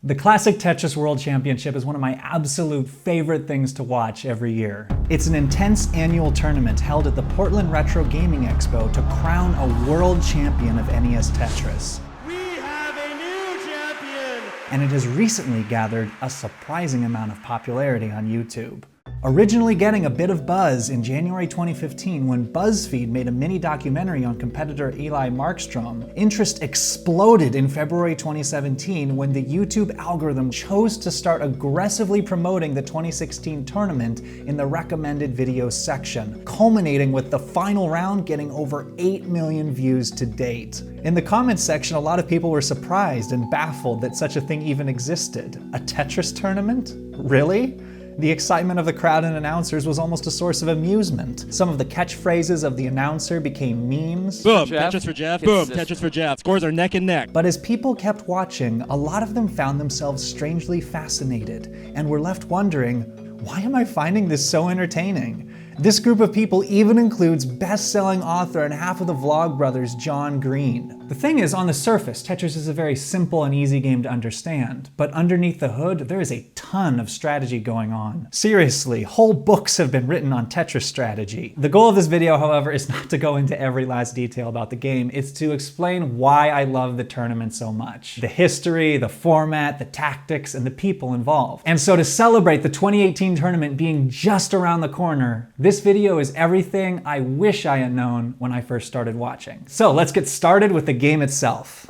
The Classic Tetris World Championship is one of my absolute favorite things to watch every year. It's an intense annual tournament held at the Portland Retro Gaming Expo to crown a world champion of NES Tetris. We have a new champion! And it has recently gathered a surprising amount of popularity on YouTube. Originally getting a bit of buzz in January 2015 when BuzzFeed made a mini documentary on competitor Eli Markstrom, interest exploded in February 2017 when the YouTube algorithm chose to start aggressively promoting the 2016 tournament in the recommended videos section, culminating with the final round getting over 8 million views to date. In the comments section, a lot of people were surprised and baffled that such a thing even existed. A Tetris tournament? Really? The excitement of the crowd and announcers was almost a source of amusement. Some of the catchphrases of the announcer became memes. Boom, Tetris for Jeff. Boom, Tetris for Jeff. Scores are neck and neck. But as people kept watching, a lot of them found themselves strangely fascinated and were left wondering, why am I finding this so entertaining? This group of people even includes best-selling author and half of the Vlogbrothers, John Green. The thing is, on the surface, Tetris is a very simple and easy game to understand, but underneath the hood, there is a ton of strategy going on. Seriously, whole books have been written on Tetris strategy. The goal of this video, however, is not to go into every last detail about the game, it's to explain why I love the tournament so much. The history, the format, the tactics, and the people involved. And so to celebrate the 2018 tournament being just around the corner, this video is everything I wish I had known when I first started watching. So let's get started with the game itself.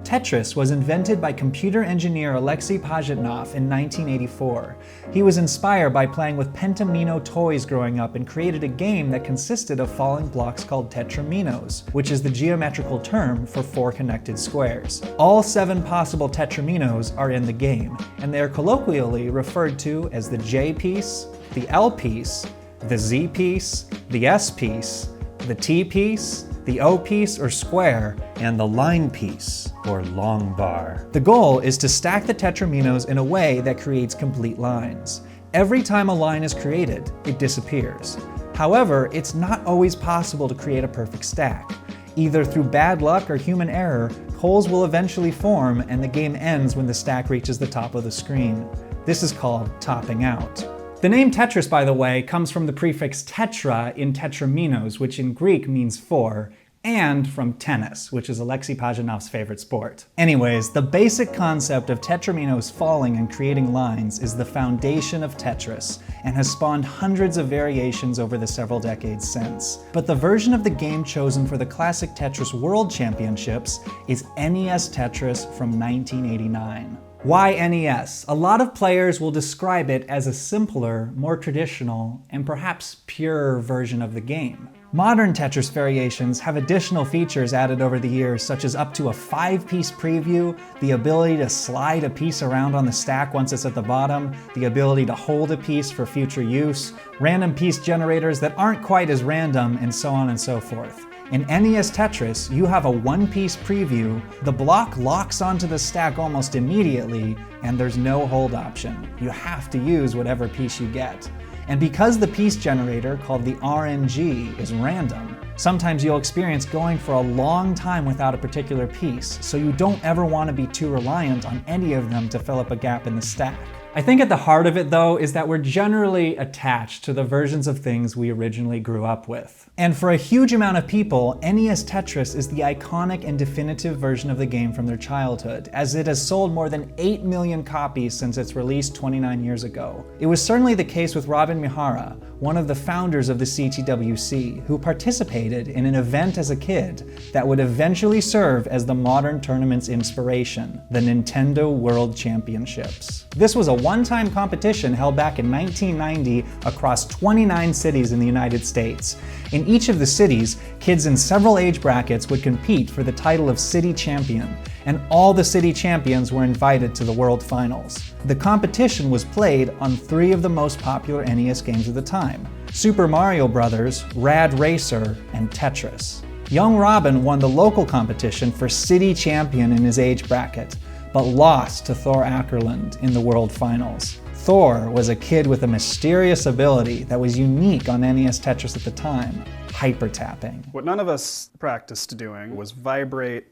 Tetris was invented by computer engineer Alexei Pajitnov in 1984. He was inspired by playing with pentamino toys growing up and created a game that consisted of falling blocks called tetraminos, which is the geometrical term for 4 connected squares. All 7 possible tetraminos are in the game, and they are colloquially referred to as the J piece, the L piece, the Z piece, the S piece, the T piece, the O piece or square, and the line piece or long bar. The goal is to stack the tetraminos in a way that creates complete lines. Every time a line is created, it disappears. However, it's not always possible to create a perfect stack. Either through bad luck or human error, holes will eventually form and the game ends when the stack reaches the top of the screen. This is called topping out. The name Tetris, by the way, comes from the prefix tetra in tetraminos, which in Greek means 4, and from tennis, which is Alexei Pajitnov's favorite sport. Anyways, the basic concept of tetraminos falling and creating lines is the foundation of Tetris, and has spawned hundreds of variations over the several decades since. But the version of the game chosen for the Classic Tetris World Championships is NES Tetris from 1989. Why NES? A lot of players will describe it as a simpler, more traditional, and perhaps purer version of the game. Modern Tetris variations have additional features added over the years, such as up to a 5-piece preview, the ability to slide a piece around on the stack once it's at the bottom, the ability to hold a piece for future use, random piece generators that aren't quite as random, and so on and so forth. In NES Tetris, you have a 1-piece preview, the block locks onto the stack almost immediately, and there's no hold option. You have to use whatever piece you get. And because the piece generator, called the RNG, is random, sometimes you'll experience going for a long time without a particular piece, so you don't ever want to be too reliant on any of them to fill up a gap in the stack. I think at the heart of it, though, is that we're generally attached to the versions of things we originally grew up with. And for a huge amount of people, NES Tetris is the iconic and definitive version of the game from their childhood, as it has sold more than 8 million copies since its release 29 years ago. It was certainly the case with Robin Mihara, one of the founders of the CTWC, who participated in an event as a kid that would eventually serve as the modern tournament's inspiration, the Nintendo World Championships. This was a one-time competition held back in 1990 across 29 cities in the United States. In each of the cities, kids in several age brackets would compete for the title of city champion, and all the city champions were invited to the World Finals. The competition was played on 3 of the most popular NES games of the time: Super Mario Bros., Rad Racer, and Tetris. Young Robin won the local competition for city champion in his age bracket, but lost to Thor Ackerland in the World Finals. Thor was a kid with a mysterious ability that was unique on NES Tetris at the time: hypertapping. What none of us practiced doing was vibrate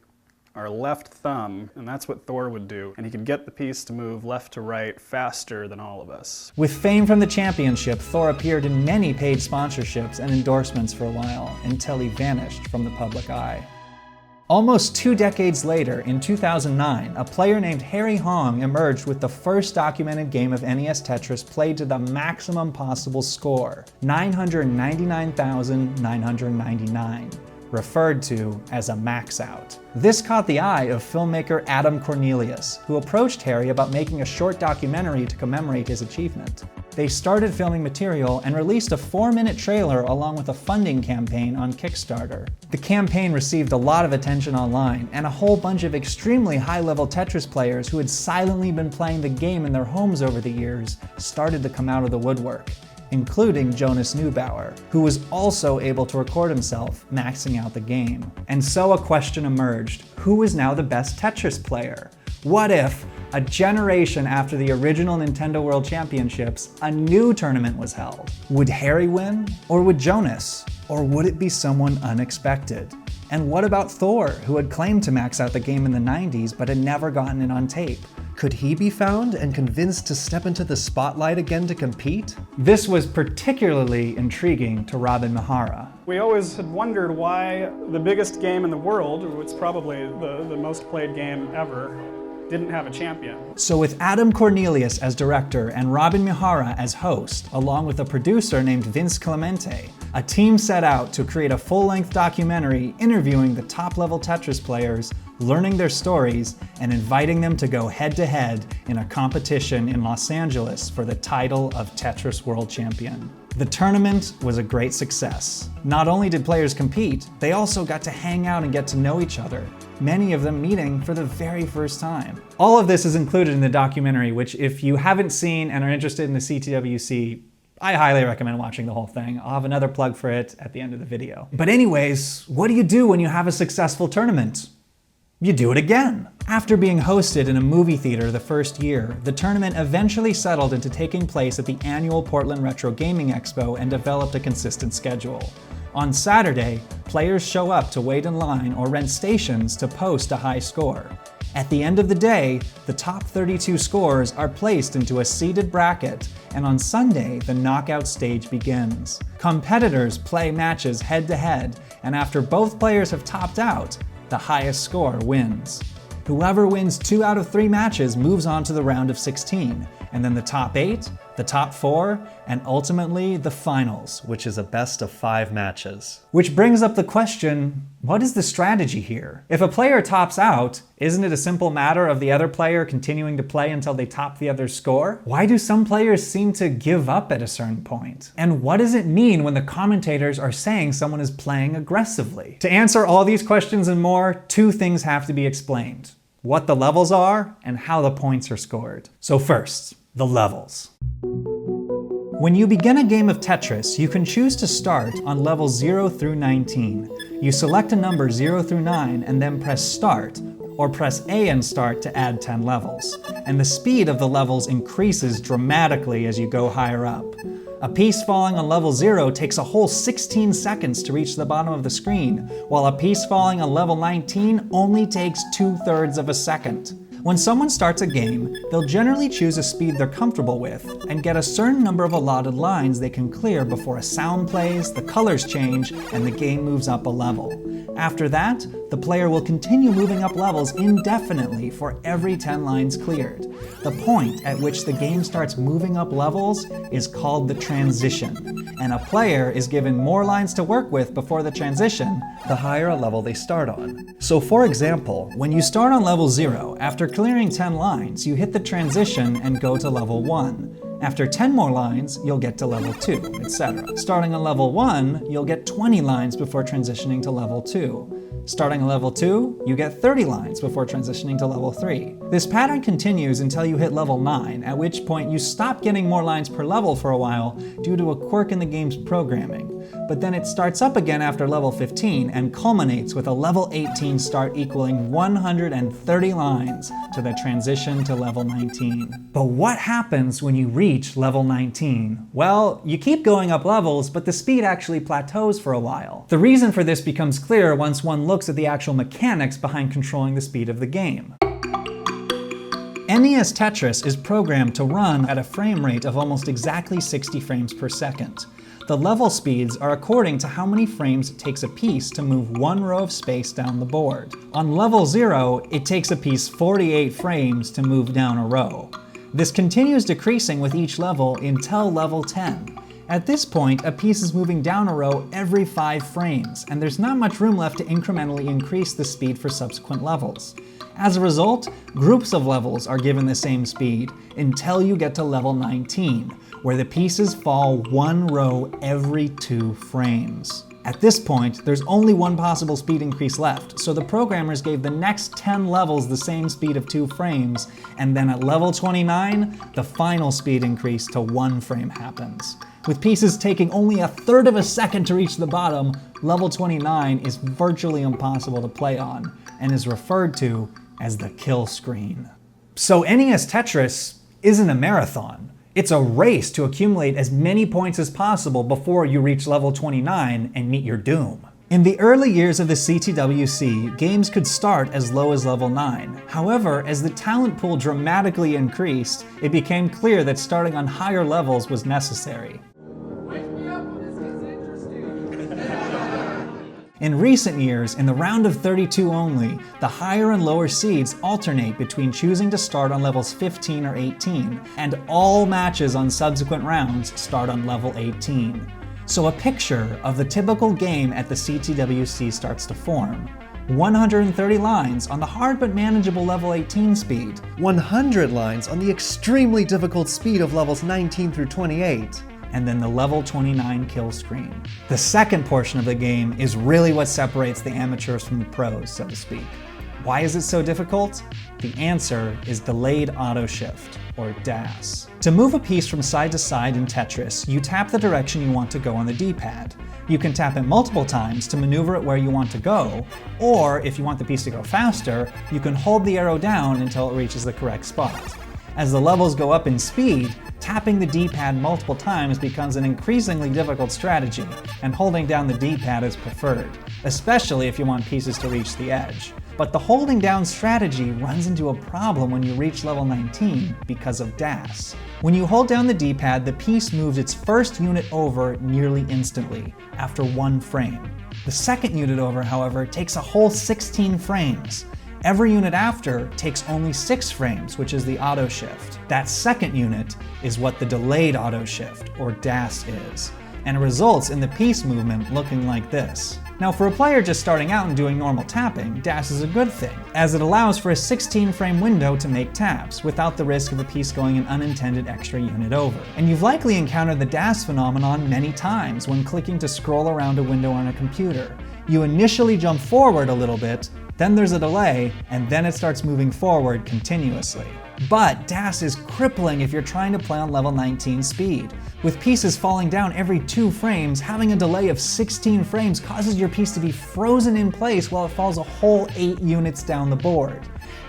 our left thumb, and that's what Thor would do. And he could get the piece to move left to right faster than all of us. With fame from the championship, Thor appeared in many paid sponsorships and endorsements for a while, until he vanished from the public eye. Almost 2 decades later, in 2009, a player named Harry Hong emerged with the first documented game of NES Tetris played to the maximum possible score, 999,999. Referred to as a max out. This caught the eye of filmmaker Adam Cornelius, who approached Harry about making a short documentary to commemorate his achievement. They started filming material and released a 4-minute trailer along with a funding campaign on Kickstarter. The campaign received a lot of attention online, and a whole bunch of extremely high-level Tetris players who had silently been playing the game in their homes over the years started to come out of the woodwork, including Jonas Neubauer, who was also able to record himself maxing out the game. And so a question emerged: who is now the best Tetris player? What if, a generation after the original Nintendo World Championships, a new tournament was held? Would Harry win? Or would Jonas? Or would it be someone unexpected? And what about Thor, who had claimed to max out the game in the 90s but had never gotten it on tape? Could he be found and convinced to step into the spotlight again to compete? This was particularly intriguing to Robin Mihara. We always had wondered why the biggest game in the world, it's probably the most played game ever, didn't have a champion. So with Adam Cornelius as director and Robin Mihara as host, along with a producer named Vince Clemente, a team set out to create a full-length documentary interviewing the top-level Tetris players, learning their stories, and inviting them to go head-to-head in a competition in Los Angeles for the title of Tetris World Champion. The tournament was a great success. Not only did players compete, they also got to hang out and get to know each other, many of them meeting for the very first time. All of this is included in the documentary, which if you haven't seen and are interested in the CTWC, I highly recommend watching the whole thing. I'll have another plug for it at the end of the video. But anyways, what do you do when you have a successful tournament? You do it again. After being hosted in a movie theater the first year, the tournament eventually settled into taking place at the annual Portland Retro Gaming Expo and developed a consistent schedule. On Saturday, players show up to wait in line or rent stations to post a high score. At the end of the day, the top 32 scores are placed into a seeded bracket, and on Sunday, the knockout stage begins. Competitors play matches head-to-head, and after both players have topped out, the highest score wins. Whoever wins 2 out of 3 matches moves on to the round of 16, and then the top 8, the top 4, and ultimately the finals, which is a best of 5 matches. Which brings up the question, what is the strategy here? If a player tops out, isn't it a simple matter of the other player continuing to play until they top the other's score? Why do some players seem to give up at a certain point? And what does it mean when the commentators are saying someone is playing aggressively? To answer all these questions and more, 2 things have to be explained: what the levels are and how the points are scored. So first, the levels. When you begin a game of Tetris, you can choose to start on levels 0 through 19. You select a number 0 through 9 and then press Start, or press A and Start to add 10 levels. And the speed of the levels increases dramatically as you go higher up. A piece falling on level 0 takes a whole 16 seconds to reach the bottom of the screen, while a piece falling on level 19 only takes 2/3 of a second. When someone starts a game, they'll generally choose a speed they're comfortable with and get a certain number of allotted lines they can clear before a sound plays, the colors change, and the game moves up a level. After that, the player will continue moving up levels indefinitely for every 10 lines cleared. The point at which the game starts moving up levels is called the transition, and a player is given more lines to work with before the transition, the higher a level they start on. So for example, when you start on level 0, after clearing 10 lines, you hit the transition and go to level 1. After 10 more lines, you'll get to level 2, etc. Starting on level 1, you'll get 20 lines before transitioning to level 2. Starting on level 2, you get 30 lines before transitioning to level 3. This pattern continues until you hit level 9, at which point you stop getting more lines per level for a while due to a quirk in the game's programming. but then it starts up again after level 15 and culminates with a level 18 start equaling 130 lines to the transition to level 19. But what happens when you reach level 19? Well, you keep going up levels, but the speed actually plateaus for a while. The reason for this becomes clear once one looks at the actual mechanics behind controlling the speed of the game. NES Tetris is programmed to run at a frame rate of almost exactly 60 frames per second. The level speeds are according to how many frames it takes a piece to move one row of space down the board. On level 0, it takes a piece 48 frames to move down a row. This continues decreasing with each level until level 10. At this point, a piece is moving down a row every 5 frames, and there's not much room left to incrementally increase the speed for subsequent levels. As a result, groups of levels are given the same speed until you get to level 19, where the pieces fall one row every 2 frames. At this point, there's only one possible speed increase left, so the programmers gave the next 10 levels the same speed of 2 frames, and then at level 29, the final speed increase to 1 frame happens. With pieces taking only a third of a second to reach the bottom, level 29 is virtually impossible to play on, and is referred to as the kill screen. So NES Tetris isn't a marathon. It's a race to accumulate as many points as possible before you reach level 29 and meet your doom. In the early years of the CTWC, games could start as low as level 9. However, as the talent pool dramatically increased, it became clear that starting on higher levels was necessary. In recent years, in the round of 32 only, the higher and lower seeds alternate between choosing to start on levels 15 or 18, and all matches on subsequent rounds start on level 18. So a picture of the typical game at the CTWC starts to form. 130 lines on the hard but manageable level 18 speed. 100 lines on the extremely difficult speed of levels 19 through 28. And then the level 29 kill screen. The second portion of the game is really what separates the amateurs from the pros, so to speak. Why is it so difficult? The answer is delayed auto shift, or DAS. To move a piece from side to side in Tetris, you tap the direction you want to go on the D-pad. You can tap it multiple times to maneuver it where you want to go, or if you want the piece to go faster, you can hold the arrow down until it reaches the correct spot. As the levels go up in speed, tapping the D-pad multiple times becomes an increasingly difficult strategy, and holding down the D-pad is preferred, especially if you want pieces to reach the edge. But the holding down strategy runs into a problem when you reach level 19 because of DAS. When you hold down the D-pad, the piece moves its first unit over nearly instantly, after 1 frame. The second unit over, however, takes a whole 16 frames. Every unit after takes only 6 frames, which is the auto shift. That second unit is what the delayed auto shift, or DAS, is, and it results in the piece movement looking like this. Now, for a player just starting out and doing normal tapping, DAS is a good thing, as it allows for a 16-frame window to make taps, without the risk of a piece going an unintended extra unit over. And you've likely encountered the DAS phenomenon many times when clicking to scroll around a window on a computer. You initially jump forward a little bit, then there's a delay, and then it starts moving forward continuously. But DAS is crippling if you're trying to play on level 19 speed. With pieces falling down every 2 frames, having a delay of 16 frames causes your piece to be frozen in place while it falls a whole 8 units down the board.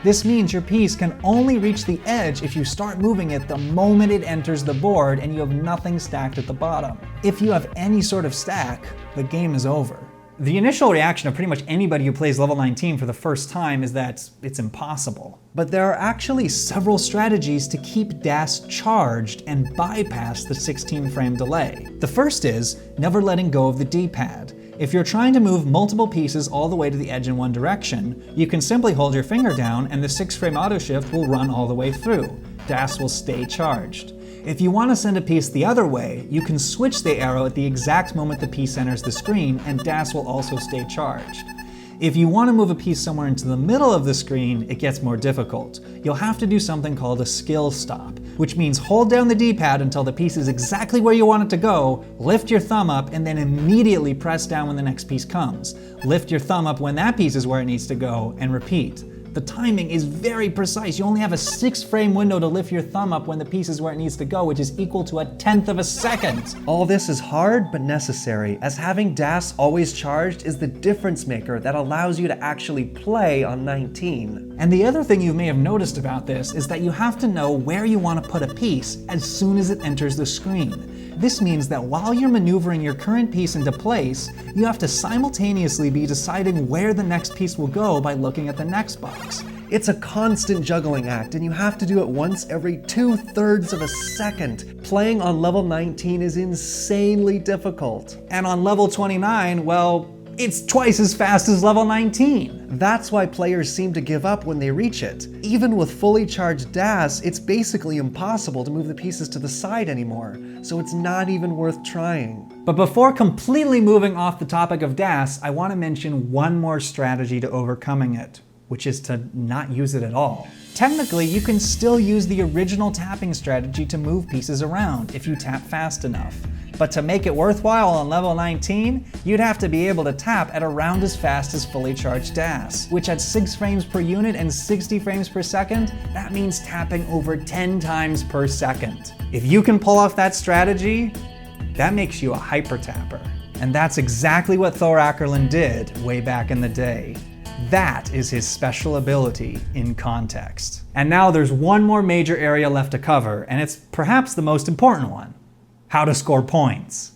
This means your piece can only reach the edge if you start moving it the moment it enters the board and you have nothing stacked at the bottom. If you have any sort of stack, the game is over. The initial reaction of pretty much anybody who plays level 19 for the first time is that it's impossible. But there are actually several strategies to keep DAS charged and bypass the 16-frame delay. The first is never letting go of the D-pad. If you're trying to move multiple pieces all the way to the edge in one direction, you can simply hold your finger down and the 6-frame auto shift will run all the way through. DAS will stay charged. If you want to send a piece the other way, you can switch the arrow at the exact moment the piece enters the screen, and DAS will also stay charged. If you want to move a piece somewhere into the middle of the screen, it gets more difficult. You'll have to do something called a skill stop, which means hold down the D-pad until the piece is exactly where you want it to go, lift your thumb up, and then immediately press down when the next piece comes. Lift your thumb up when that piece is where it needs to go, and repeat. The timing is very precise. You only have a 6-frame window to lift your thumb up when the piece is where it needs to go, which is equal to 1/10 of a second. All this is hard but necessary, as having DAS always charged is the difference maker that allows you to actually play on 19. And the other thing you may have noticed about this is that you have to know where you want to put a piece as soon as it enters the screen. This means that while you're maneuvering your current piece into place, you have to simultaneously be deciding where the next piece will go by looking at the next box. It's a constant juggling act, and you have to do it once every 2/3 of a second. Playing on level 19 is insanely difficult. And on level 29, well, it's twice as fast as level 19. That's why players seem to give up when they reach it. Even with fully charged DAS, it's basically impossible to move the pieces to the side anymore, so it's not even worth trying. But before completely moving off the topic of DAS, I want to mention one more strategy to overcoming it, which is to not use it at all. Technically, you can still use the original tapping strategy to move pieces around if you tap fast enough. But to make it worthwhile on level 19, you'd have to be able to tap at around as fast as fully charged DAS, which at 6 frames per unit and 60 frames per second, that means tapping over 10 times per second. If you can pull off that strategy, that makes you a hypertapper. And that's exactly what Thor Ackerlund did way back in the day. That is his special ability in context. And now there's one more major area left to cover, and it's perhaps the most important one: how to score points.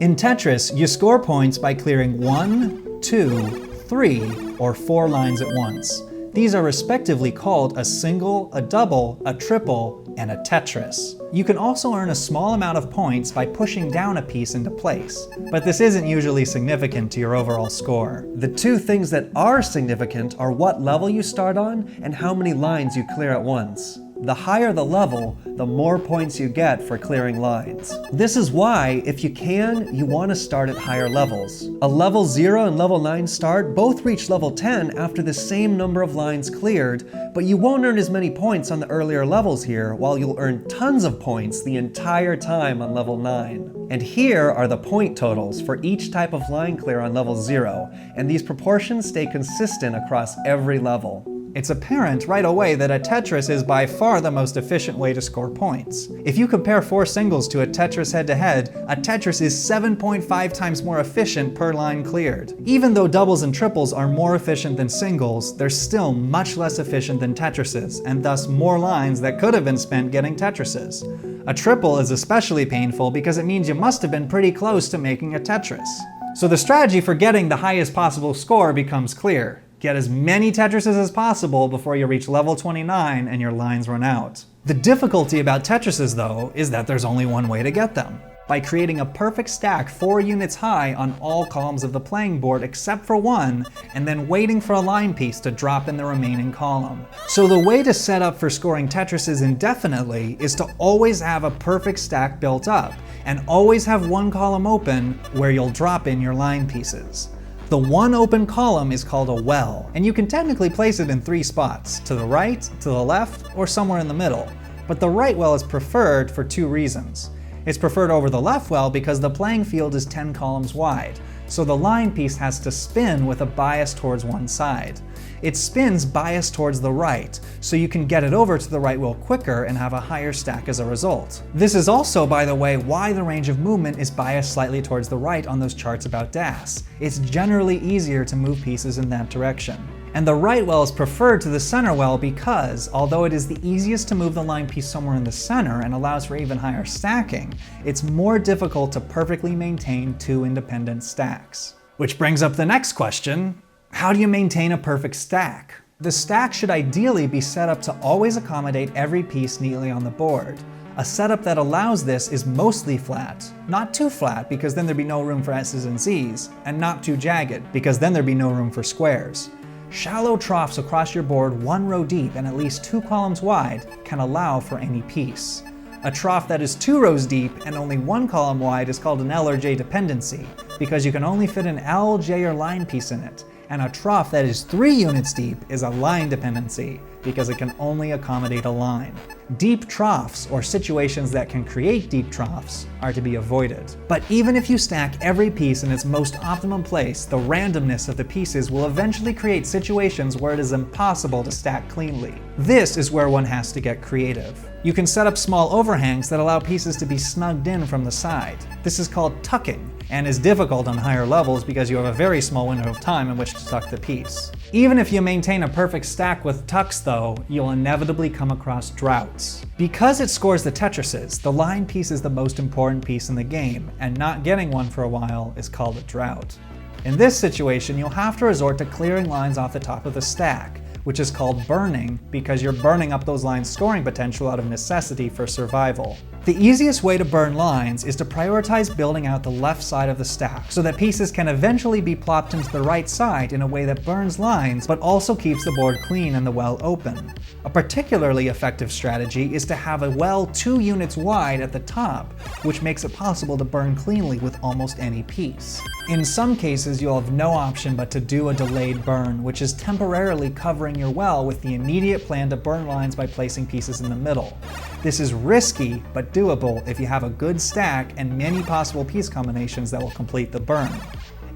In Tetris, you score points by clearing 1, 2, 3, or 4 lines at once. These are respectively called a single, a double, a triple, and a Tetris. You can also earn a small amount of points by pushing down a piece into place, but this isn't usually significant to your overall score. The two things that are significant are what level you start on and how many lines you clear at once. The higher the level, the more points you get for clearing lines. This is why, if you can, you want to start at higher levels. A level 0 and level 9 start both reach level 10 after the same number of lines cleared, but you won't earn as many points on the earlier levels here, while you'll earn tons of points the entire time on level 9. And here are the point totals for each type of line clear on level 0, and these proportions stay consistent across every level. It's apparent right away that a Tetris is by far the most efficient way to score points. If you compare 4 singles to a Tetris head-to-head, a Tetris is 7.5 times more efficient per line cleared. Even though doubles and triples are more efficient than singles, they're still much less efficient than Tetrises, and thus more lines that could have been spent getting Tetrises. A triple is especially painful because it means you must have been pretty close to making a Tetris. So the strategy for getting the highest possible score becomes clear. Get as many Tetrises as possible before you reach level 29 and your lines run out. The difficulty about Tetrises, though, is that there's only one way to get them: by creating a perfect stack 4 units high on all columns of the playing board except for one, and then waiting for a line piece to drop in the remaining column. So the way to set up for scoring Tetrises indefinitely is to always have a perfect stack built up, and always have one column open where you'll drop in your line pieces. The one open column is called a well, and you can technically place it in 3 spots: to the right, to the left, or somewhere in the middle. But the right well is preferred for 2 reasons. It's preferred over the left well because the playing field is 10 columns wide, so the line piece has to spin with a bias towards one side. It spins biased towards the right, so you can get it over to the right well quicker and have a higher stack as a result. This is also, by the way, why the range of movement is biased slightly towards the right on those charts about DAS. It's generally easier to move pieces in that direction. And the right well is preferred to the center well because, although it is the easiest to move the line piece somewhere in the center and allows for even higher stacking, it's more difficult to perfectly maintain 2 independent stacks. Which brings up the next question: how do you maintain a perfect stack? The stack should ideally be set up to always accommodate every piece neatly on the board. A setup that allows this is mostly flat. Not too flat, because then there'd be no room for S's and Z's, and not too jagged, because then there'd be no room for squares. Shallow troughs across your board 1 row deep and at least 2 columns wide can allow for any piece. A trough that is 2 rows deep and only 1 column wide is called an L or J dependency, because you can only fit an L, J, or line piece in it, and a trough that is 3 units deep is a line dependency, because it can only accommodate a line. Deep troughs, or situations that can create deep troughs, are to be avoided. But even if you stack every piece in its most optimum place, the randomness of the pieces will eventually create situations where it is impossible to stack cleanly. This is where one has to get creative. You can set up small overhangs that allow pieces to be snugged in from the side. This is called tucking, and is difficult on higher levels because you have a very small window of time in which to tuck the piece. Even if you maintain a perfect stack with tucks though, you'll inevitably come across droughts. Because it scores the Tetrises, the line piece is the most important piece in the game, and not getting one for a while is called a drought. In this situation, you'll have to resort to clearing lines off the top of the stack, which is called burning because you're burning up those lines' scoring potential out of necessity for survival. The easiest way to burn lines is to prioritize building out the left side of the stack so that pieces can eventually be plopped into the right side in a way that burns lines but also keeps the board clean and the well open. A particularly effective strategy is to have a well 2 units wide at the top, which makes it possible to burn cleanly with almost any piece. In some cases, you'll have no option but to do a delayed burn, which is temporarily covering your well with the immediate plan to burn lines by placing pieces in the middle. This is risky, but doable if you have a good stack and many possible piece combinations that will complete the burn.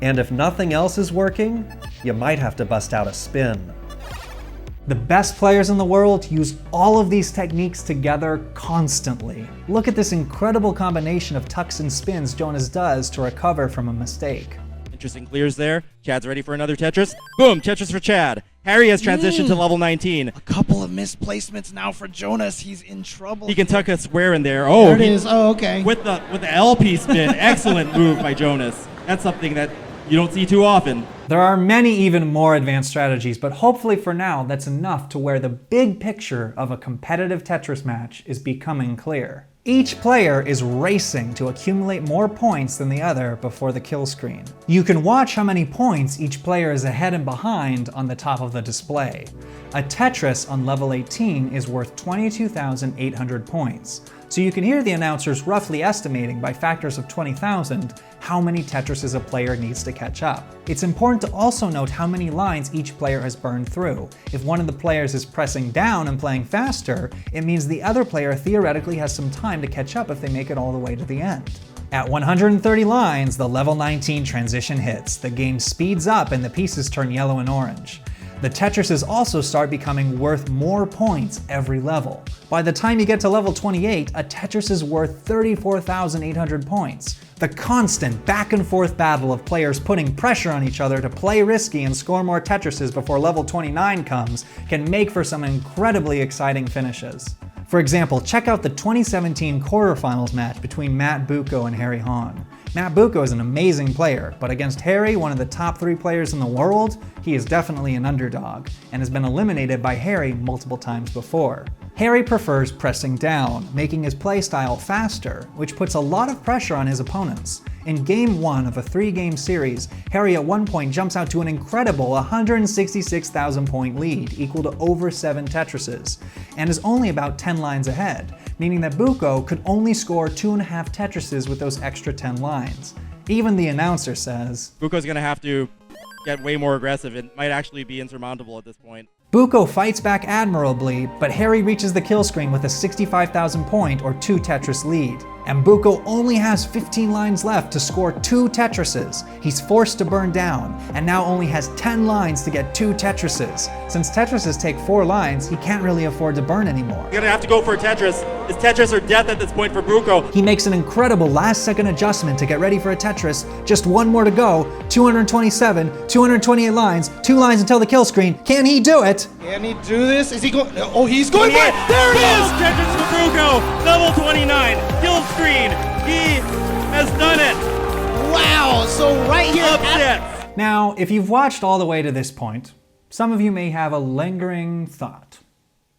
And if nothing else is working, you might have to bust out a spin. The best players in the world use all of these techniques together constantly. Look at this incredible combination of tucks and spins Jonas does to recover from a mistake. Interesting clears there. Chad's ready for another Tetris. Boom, Tetris for Chad. Harry has transitioned to level 19. A couple of misplacements now for Jonas. He's in trouble. He can tuck a square in there. Oh, there it is. Oh, okay. With the LP spin. Excellent move by Jonas. That's something that you don't see too often. There are many even more advanced strategies, but hopefully for now that's enough to where the big picture of a competitive Tetris match is becoming clear. Each player is racing to accumulate more points than the other before the kill screen. You can watch how many points each player is ahead and behind on the top of the display. A Tetris on level 18 is worth 22,800 points, so you can hear the announcers roughly estimating by factors of 20,000 how many Tetrises a player needs to catch up. It's important to also note how many lines each player has burned through. If one of the players is pressing down and playing faster, it means the other player theoretically has some time to catch up if they make it all the way to the end. At 130 lines, the level 19 transition hits, the game speeds up and the pieces turn yellow and orange. The Tetrises also start becoming worth more points every level. By the time you get to level 28, a Tetris is worth 34,800 points. The constant back and forth battle of players putting pressure on each other to play risky and score more Tetrises before level 29 comes can make for some incredibly exciting finishes. For example, check out the 2017 quarterfinals match between Matt Buco and Harry Hahn. Matt Buco is an amazing player, but against Harry, one of the top 3 players in the world, he is definitely an underdog, and has been eliminated by Harry multiple times before. Harry prefers pressing down, making his playstyle faster, which puts a lot of pressure on his opponents. In Game 1 of a 3-game series, Harry at one point jumps out to an incredible 166,000 point lead, equal to over 7 Tetrises, and is only about 10 lines ahead, meaning that Buco could only score 2.5 Tetrises with those extra 10 lines. Even the announcer says, Buco's gonna have to get way more aggressive. It might actually be insurmountable at this point. Buco fights back admirably, but Harry reaches the kill screen with a 65,000 point or 2 Tetris lead. And Buco only has 15 lines left to score 2 Tetrises. He's forced to burn down, and now only has 10 lines to get 2 Tetrises. Since Tetrises take 4 lines, he can't really afford to burn anymore. You're gonna have to go for a Tetris. It's Tetris or death at this point for Buco. He makes an incredible last-second adjustment to get ready for a Tetris. Just one more to go. 227, 228 lines, 2 lines until the kill screen. Can he do it? Can he do this? Is he going? Oh, he's going for it! There it is! Tetris for Buco, level 29, kill screen. He has done it. Wow! So right here, Upsets. Now, if you've watched all the way to this point, some of you may have a lingering thought.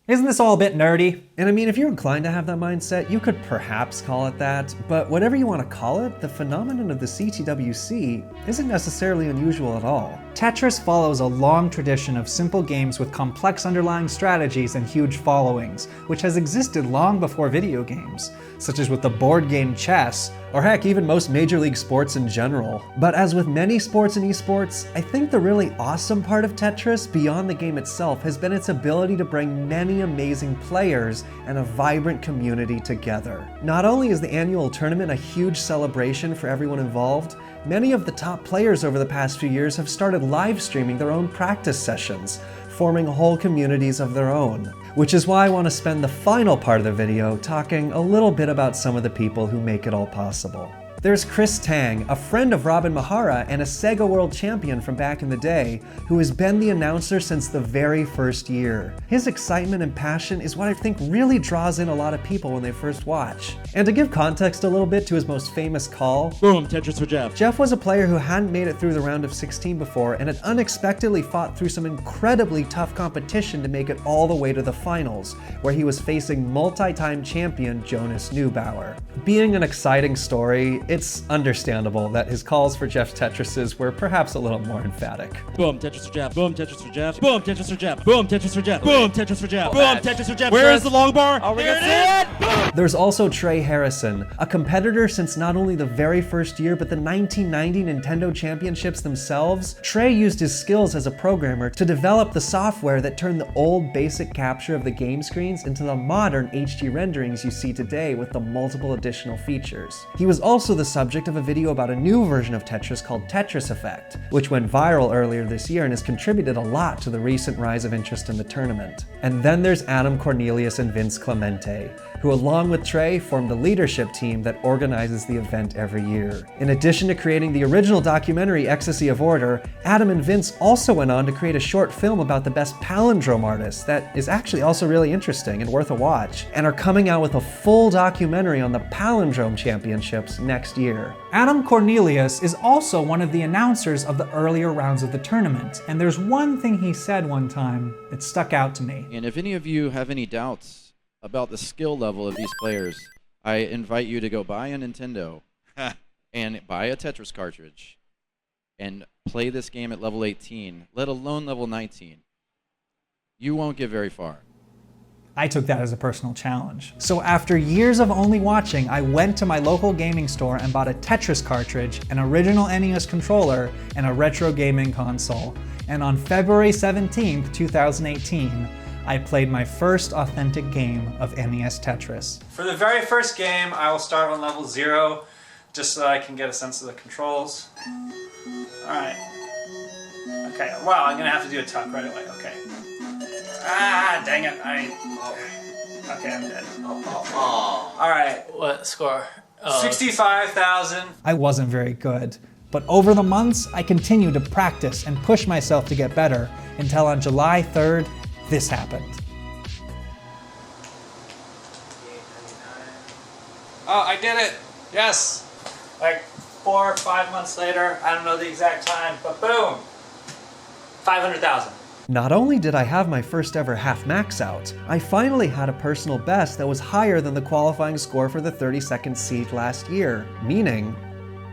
Isn't this all a bit nerdy? And I mean, if you're inclined to have that mindset, you could perhaps call it that, but whatever you want to call it, the phenomenon of the CTWC isn't necessarily unusual at all. Tetris follows a long tradition of simple games with complex underlying strategies and huge followings, which has existed long before video games, such as with the board game chess, or heck, even most major league sports in general. But as with many sports and esports, I think the really awesome part of Tetris, beyond the game itself, has been its ability to bring many amazing players and a vibrant community together. Not only is the annual tournament a huge celebration for everyone involved, many of the top players over the past few years have started live streaming their own practice sessions, forming whole communities of their own. Which is why I want to spend the final part of the video talking a little bit about some of the people who make it all possible. There's Chris Tang, a friend of Robin Mahara and a Sega World Champion from back in the day, who has been the announcer since the very first year. His excitement and passion is what I think really draws in a lot of people when they first watch. And to give context a little bit to his most famous call, Boom, Tetris for Jeff. Jeff was a player who hadn't made it through the round of 16 before and had unexpectedly fought through some incredibly tough competition to make it all the way to the finals, where he was facing multi-time champion Jonas Neubauer. Being an exciting story, it's understandable that his calls for Jeff's Tetrises were perhaps a little more emphatic. Boom, Tetris for Jeff. Boom, Tetris for Jeff. Boom, Tetris for Jeff. Boom, Tetris for Jeff. Boom, Tetris for Jeff. Boom, Tetris for Jeff. Where is the long bar? Are we gonna see it? There's also Trey Harrison, a competitor since not only the very first year, but the 1990 Nintendo Championships themselves. Trey used his skills as a programmer to develop the software that turned the old basic capture of the game screens into the modern HD renderings you see today with the multiple additional features. He was also the subject of a video about a new version of Tetris called Tetris Effect, which went viral earlier this year and has contributed a lot to the recent rise of interest in the tournament. And then there's Adam Cornelius and Vince Clemente, who along with Trey formed the leadership team that organizes the event every year. In addition to creating the original documentary Ecstasy of Order, Adam and Vince also went on to create a short film about the best palindrome artists that is actually also really interesting and worth a watch, and are coming out with a full documentary on the Palindrome Championships next year. Adam Cornelius is also one of the announcers of the earlier rounds of the tournament, and there's one thing he said one time that stuck out to me. And if any of you have any doubts about the skill level of these players, I invite you to go buy a Nintendo and buy a Tetris cartridge and play this game at level 18, let alone level 19. You won't get very far. I took that as a personal challenge. So after years of only watching, I went to my local gaming store and bought a Tetris cartridge, an original NES controller, and a retro gaming console. And on February 17th, 2018, I played my first authentic game of NES Tetris. For the very first game, I will start on level 0, just so I can get a sense of the controls. Alright. Okay, wow, I'm gonna have to do a tuck right away, okay. Ah, dang it, okay, I'm dead. Alright. What score? 65,000. I wasn't very good, but over the months, I continued to practice and push myself to get better until on July 3rd, this happened. Oh, I did it! Yes! Like 4 or 5 months later, I don't know the exact time, but boom! 500,000. Not only did I have my first ever half max out, I finally had a personal best that was higher than the qualifying score for the 32nd seed last year, meaning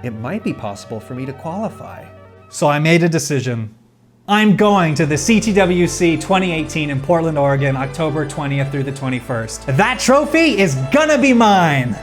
it might be possible for me to qualify. So I made a decision. I'm going to the CTWC 2018 in Portland, Oregon, October 20th through the 21st. That trophy is gonna be mine!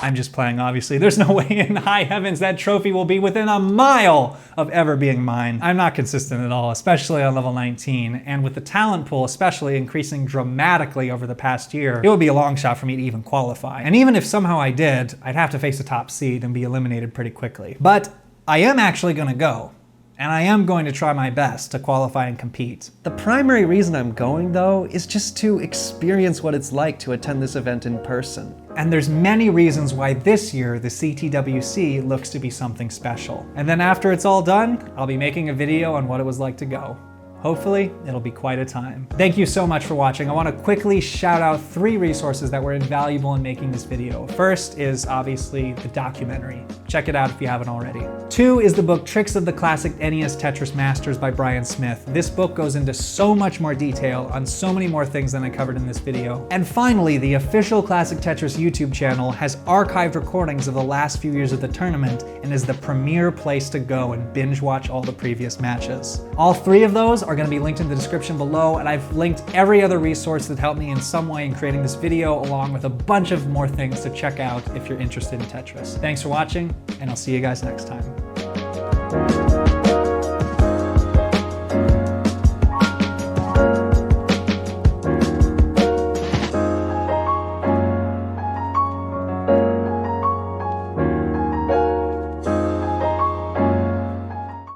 I'm just playing, obviously. There's no way in high heavens that trophy will be within a mile of ever being mine. I'm not consistent at all, especially on level 19, and with the talent pool especially increasing dramatically over the past year, it would be a long shot for me to even qualify. And even if somehow I did, I'd have to face a top seed and be eliminated pretty quickly. But I am actually gonna go. And I am going to try my best to qualify and compete. The primary reason I'm going, though, is just to experience what it's like to attend this event in person. And there's many reasons why this year the CTWC looks to be something special. And then after it's all done, I'll be making a video on what it was like to go. Hopefully, it'll be quite a time. Thank you so much for watching. I want to quickly shout out 3 resources that were invaluable in making this video. First is obviously the documentary. Check it out if you haven't already. 2 is the book Tricks of the Classic NES Tetris Masters by Brian Smith. This book goes into so much more detail on so many more things than I covered in this video. And finally, the official Classic Tetris YouTube channel has archived recordings of the last few years of the tournament and is the premier place to go and binge watch all the previous matches. All 3 of those are going to be linked in the description below, and I've linked every other resource that helped me in some way in creating this video, along with a bunch of more things to check out if you're interested in Tetris. Thanks for watching, and I'll see you guys next time.